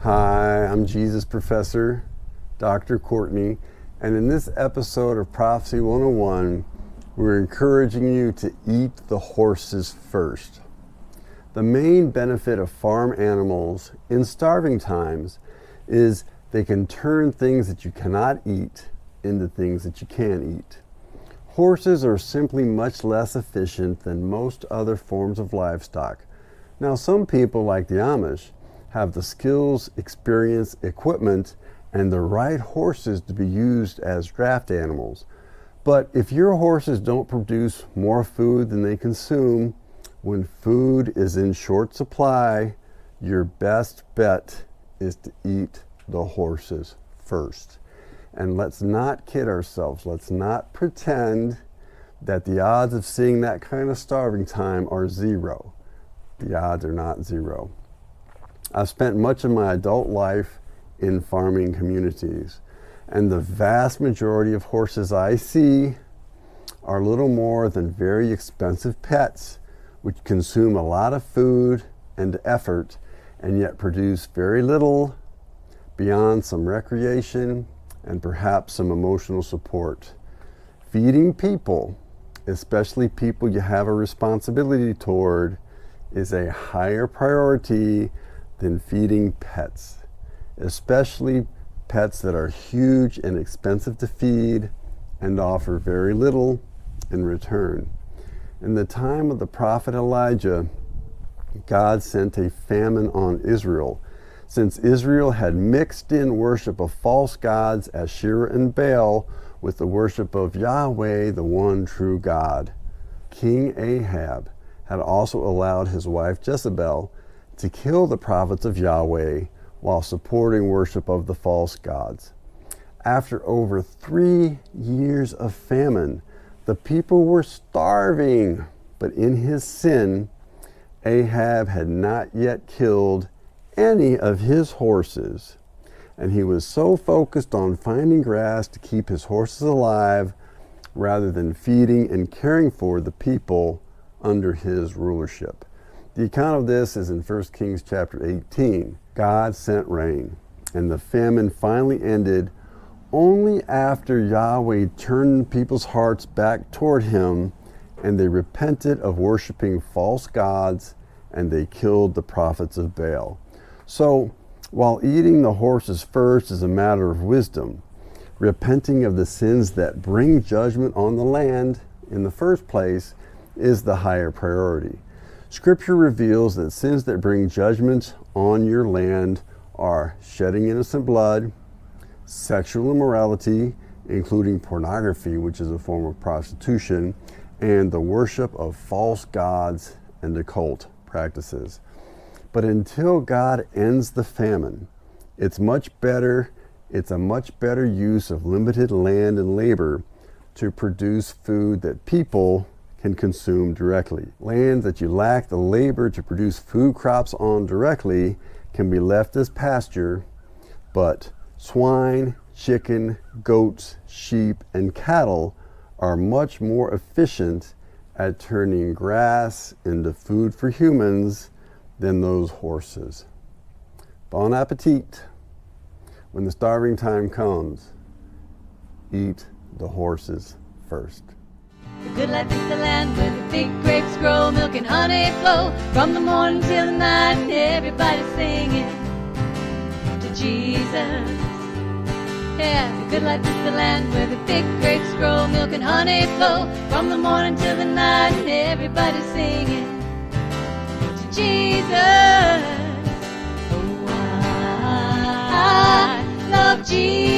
Hi, I'm Jesus Professor, Dr. Courtney, and in this episode of Prophecy 101, we're encouraging you to eat the horses first. The main benefit of farm animals in starving times is they can turn things that you cannot eat into things that you can eat. Horses are simply much less efficient than most other forms of livestock. Now, some people, like the Amish, have the skills, experience, equipment, and the right horses to be used as draft animals. But if your horses don't produce more food than they consume, when food is in short supply, your best bet is to eat the horses first. And let's not kid ourselves. Let's not pretend that the odds of seeing that kind of starving time are zero. The odds are not zero. I've spent much of my adult life in farming communities, and the vast majority of horses I see are little more than very expensive pets, which consume a lot of food and effort, and yet produce very little beyond some recreation and perhaps some emotional support. Feeding people, especially people you have a responsibility toward, is a higher priority than feeding pets, especially pets that are huge and expensive to feed and offer very little in return. In the time of the prophet Elijah, God sent a famine on Israel, since Israel had mixed in worship of false gods, Asherah and Baal, with the worship of Yahweh, the one true God. King Ahab had also allowed his wife Jezebel to kill the prophets of Yahweh while supporting worship of the false gods. After over 3 years of famine, the people were starving, but in his sin, Ahab had not yet killed any of his horses, and he was so focused on finding grass to keep his horses alive rather than feeding and caring for the people under his rulership. The account of this is in 1 Kings chapter 18. God sent rain, and the famine finally ended only after Yahweh turned people's hearts back toward him, and they repented of worshiping false gods, and they killed the prophets of Baal. So, while eating the horses first is a matter of wisdom, repenting of the sins that bring judgment on the land in the first place is the higher priority. Scripture reveals that sins that bring judgment on your land are shedding innocent blood, sexual immorality, including pornography, which is a form of prostitution, and the worship of false gods and occult practices. But until God ends the famine, it's a much better use of limited land and labor to produce food that people can consume directly. Land that you lack the labor to produce food crops on directly can be left as pasture, but swine, chicken, goats, sheep, and cattle are much more efficient at turning grass into food for humans than those horses. Bon appetit. When the starving time comes, eat the horses first. The good life is the land where the big grapes grow, milk and honey flow from the morning till the night, and everybody's singing to Jesus. Yeah, the good life is the land where the big grapes grow, milk and honey flow from the morning till the night, and everybody's singing to Jesus. Oh, I love Jesus.